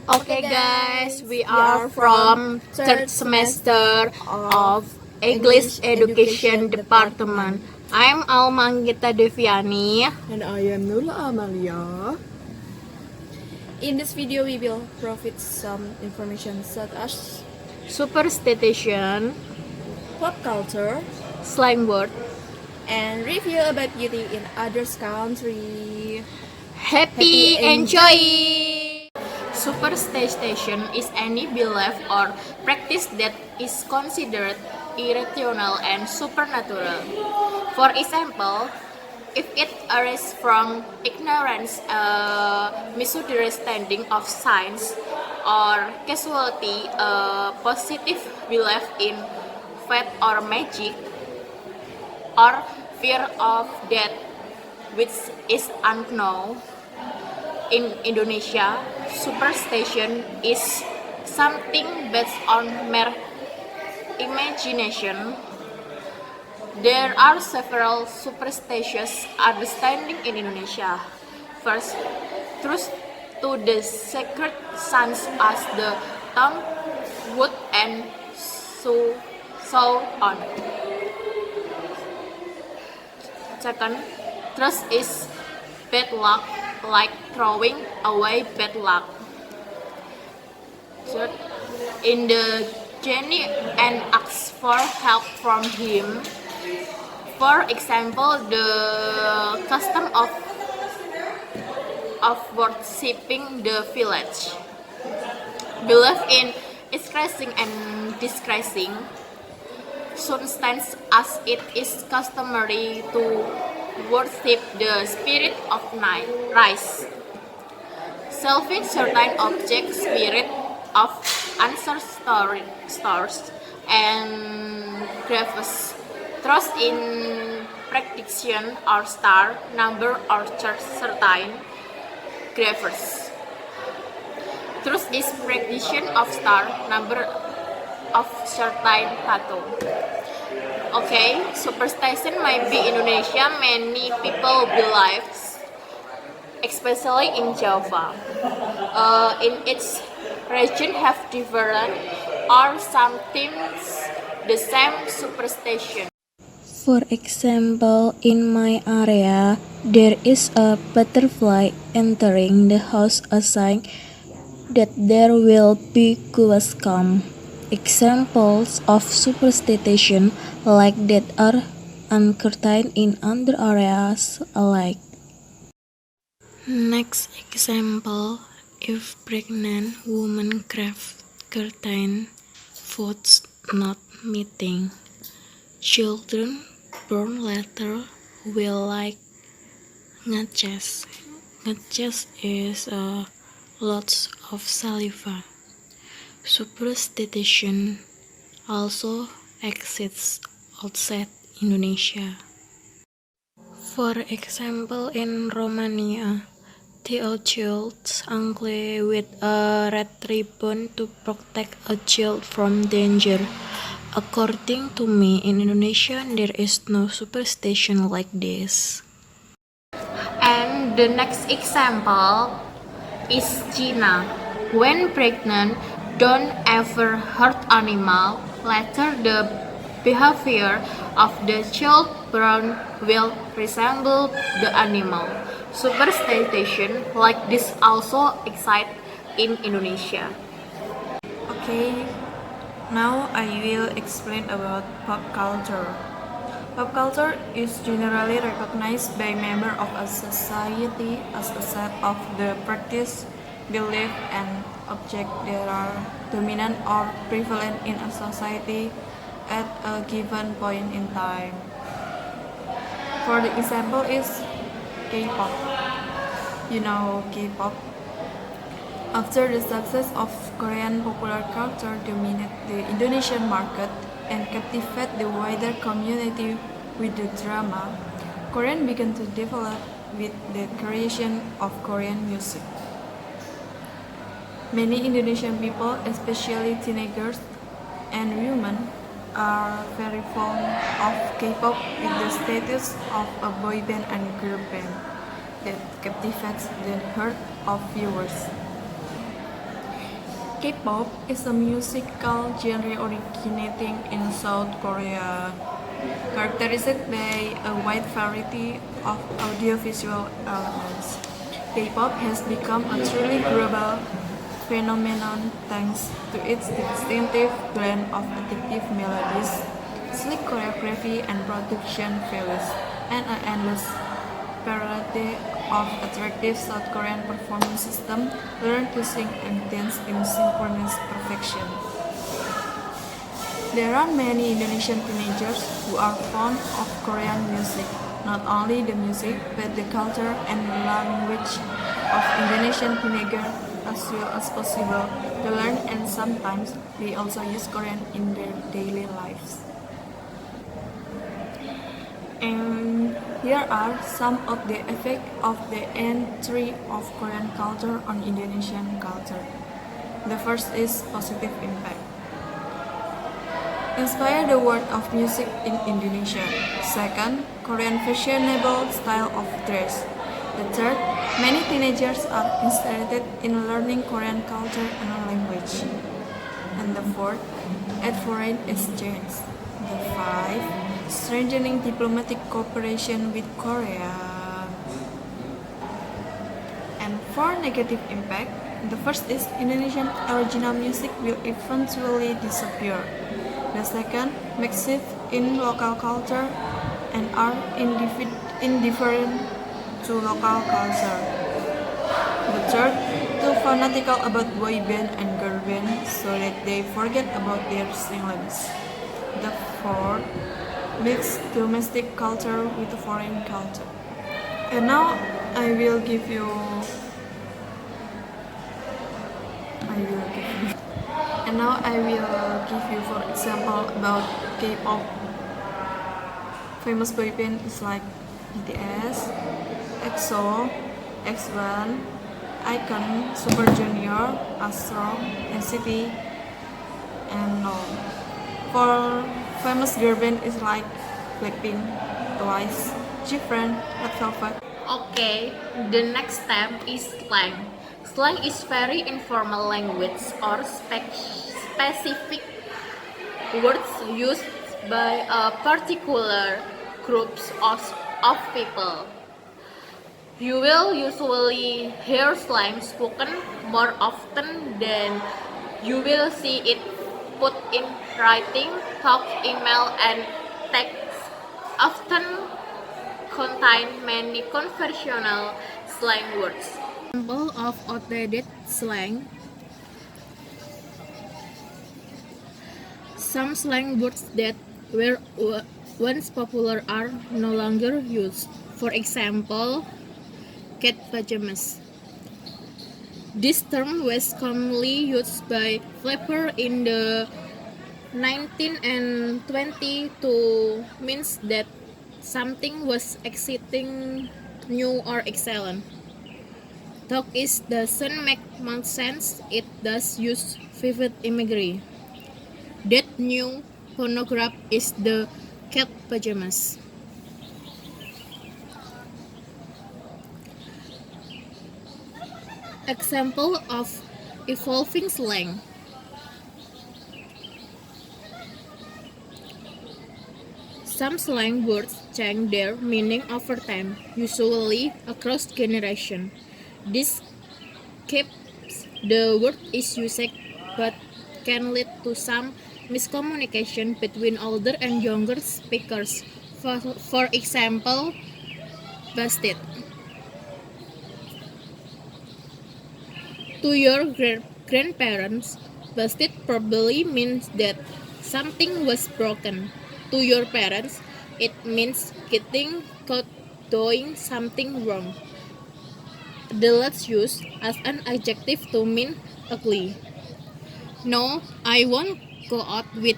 Okay guys, we are from third semester of English Education Department. I'm Alma Anggita D. And I am Nurul Amaliyah. In this video, we will provide some information such as Superstition, pop culture, slang word. and review about beauty in others' country. Happy enjoying! Superstition is any belief or practice that is considered irrational and supernatural. For example, if it arises from ignorance, misunderstanding of science, or casualty, a positive belief in fate or magic, or fear of death, which is unknown. In Indonesia, superstition is something based on mere imagination. There are several superstitious understandings in Indonesia. First, trust to the sacred sons as the tongue, wood, and so on. Second, trust is bad luck, like throwing away bad luck. Third, in the genie and asks for help from him. For example, the custom of worshipping the village. Belief in increasing and decreasing soon stands as it is customary to worship the spirit of night rise. Selfing certain objects, spirit of ancestors, stars, and graves. Trust in prediction or star number or certain graves. Trust is prediction of star number of certain tattoo. Okay, superstition might be Indonesia. Many people believe, especially in Java. In its region have different or sometimes the same superstition. For example, in my area, there is a butterfly entering the house, a sign that there will be ghosts come. Examples of superstition like that are uncertain in other areas alike. Next example, if pregnant woman craves certain foods not meeting, children born later will like ngeces. Ngeces is lots of saliva. Superstition also exists outside Indonesia. For example, in Romania, the adults angle with a red ribbon to protect a child from danger. According to me, in Indonesia, there is no superstition like this. And the next example is China. When pregnant, don't ever hurt animal. Later, the behavior of the child born will resemble the animal. Superstition like this also exists in Indonesia. Okay, now I will explain about pop culture. Pop culture is generally recognized by members of a society as a set of the practice, belief, and objects that are dominant or prevalent in a society at a given point in time. For the example is K-pop. You know K-pop? After the success of Korean popular culture dominate the Indonesian market and captivate the wider community with the drama, Korean began to develop with the creation of Korean music. Many Indonesian people, especially teenagers and women, are very fond of K-pop with the status of a boy band and girl band that captivates the heart of viewers. K-pop is a musical genre originating in South Korea, characterized by a wide variety of audiovisual elements. K-pop has become a truly global phenomenon thanks to its distinctive blend of addictive melodies, slick choreography and production values, and an endless variety of attractive South Korean performance system learned to sing and dance in synchronous perfection. There are many Indonesian teenagers who are fond of Korean music, not only the music but the culture and language of Indonesian teenagers as well as possible to learn, and sometimes they also use Korean in their daily lives. And here are some of the effects of the entry of Korean culture on Indonesian culture. The first is positive impact. Inspire the world of music in Indonesia. Second, Korean fashionable style of dress. The third, many teenagers are interested in learning Korean culture and language. And the fourth, at foreign exchange. The five, strengthening diplomatic cooperation with Korea. And for negative impact, the first is Indonesian original music will eventually disappear. The second, makes shift in local culture and are indifferent to local culture. The third, too fanatical about boy band and girl band so that they forget about their siblings. The fourth, mix domestic culture with foreign culture. And now I will give you for example about K-pop. Famous boy band is like BTS, EXO, X1, Icon, Super Junior, Astro, NCT, and all. For famous girl band is like Blackpink, Twice, G-Friend, Red Velvet. Okay, the next step is slang. Slang is very informal language or specific words used by a particular groups of people. You will usually hear slang spoken more often than you will see it put in writing, talk, email, and text. Often contain many conventional slang words. Example of outdated slang. Some slang words that were once popular are no longer used. For example, cat pajamas. This term was commonly used by flappers in the 19th and 20th to mean that something was exciting, new, or excellent. Though it doesn't make much sense, it does use vivid imagery. That new phonograph is the cat pajamas. Example of evolving slang. Some slang words change their meaning over time, usually across generations. This keeps the word is used but can lead to some miscommunication between older and younger speakers. For example, busted. To your grandparents, busted probably means that something was broken. To your parents, it means getting caught doing something wrong. The let's use as an adjective to mean ugly. No, I won't go out with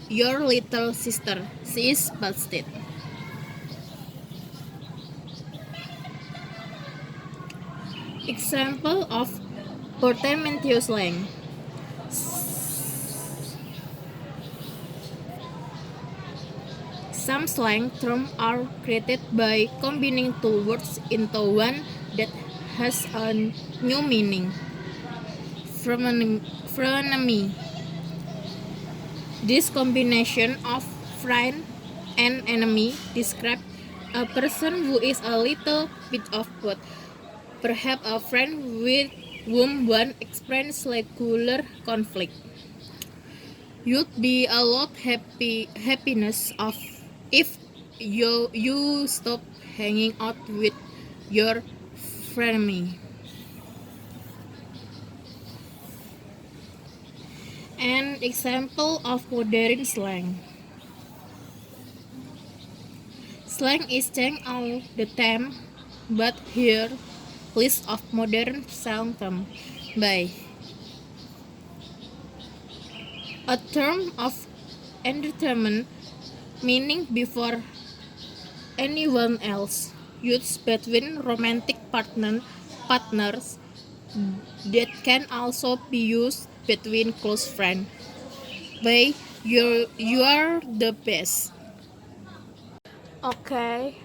your little sister. She is busted. Example of portmanteau slang. Some slang terms are created by combining two words into one that has a new meaning. frenemy. This combination of friend and enemy describes a person who is a little bit of both. Perhaps a friend with whom one experiences regular conflict. You'd be a lot happiness of if you stop hanging out with your frenemy. An example of modern slang. Slang is changed all the time, but here list of modern slang terms by a term of entertainment meaning before anyone else, used between romantic partners that can also be used between close friends. By you are the best. Okay,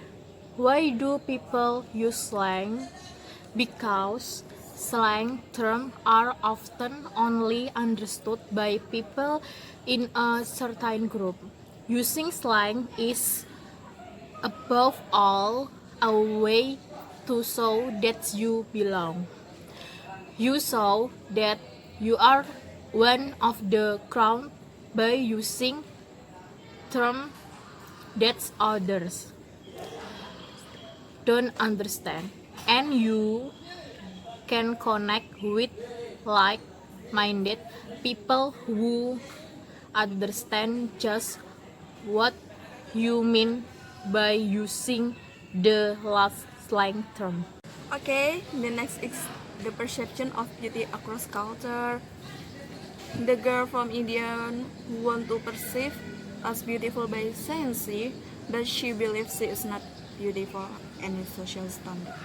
why do people use slang? Because slang terms are often only understood by people in a certain group. Using slang is, above all, a way to show that you belong. You show that you are one of the crowd by using terms that others don't understand, and you can connect with like-minded people who understand just what you mean by using the last slang term. Okay, the next is the perception of beauty across culture. The girl from India who want to perceive as beautiful by society, but she believes she is not beautiful any social standard.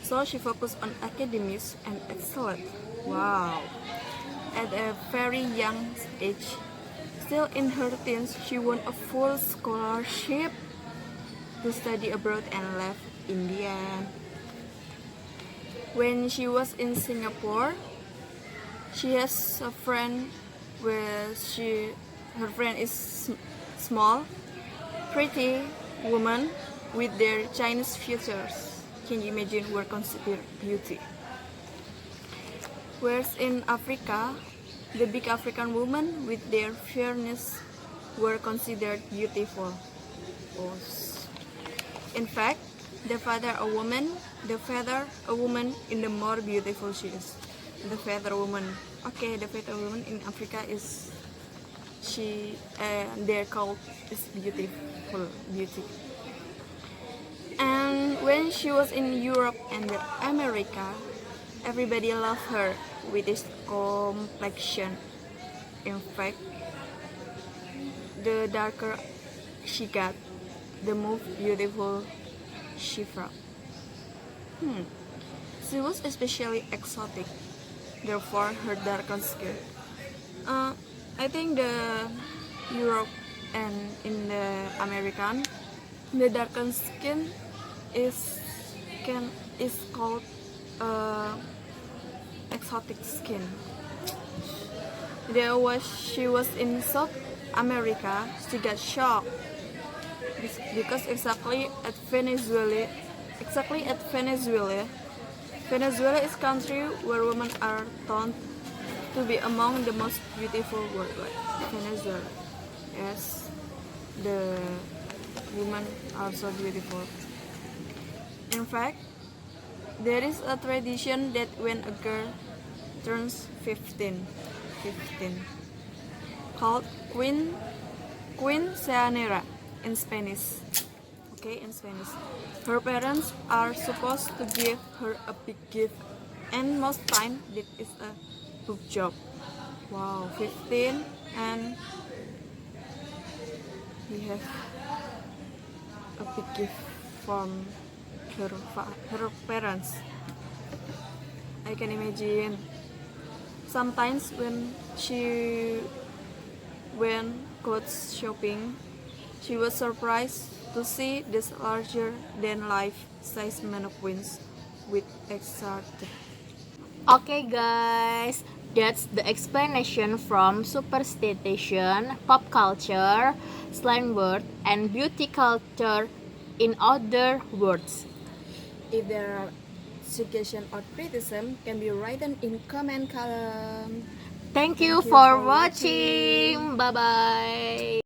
So she focused on academics and excellence. Wow! At a very young age, still in her teens, she won a full scholarship to study abroad and left India. When she was in Singapore, she has a friend where her friend is small, pretty woman with their Chinese features. Can you imagine were considered beauty? Whereas in Africa, the big African women with their fairness were considered beautiful. In fact, the father a woman in the more beautiful she is. The feather woman. Okay, the feather woman in Africa is they're called is beautiful beauty. And when she was in Europe and America, everybody loved her with this complexion. In fact, the darker she got, the more beautiful she felt. She was especially exotic, therefore her darker skin. I think the Europe and in the American, the darker skin is called exotic skin. She was in South America, she got shocked because exactly at Venezuela, Venezuela is a country where women are thought to be among the most beautiful worldwide. Venezuela, yes, the women are so beautiful. In fact, there is a tradition that when a girl turns 15, called Quinceañera in Spanish. Okay, in Spanish. Her parents are supposed to give her a big gift, and most time it is a book job. Wow, 15 and we have a big gift from her parents. I can imagine. Sometimes when she went clothes shopping, she was surprised to see this larger than life size mannequins with excited. Okay guys, that's the explanation from superstition, pop culture, slang word, and beauty culture in other words. If there are suggestions or criticism, can be written in comment column. Thank you Thank you for for watching. watching. Bye bye.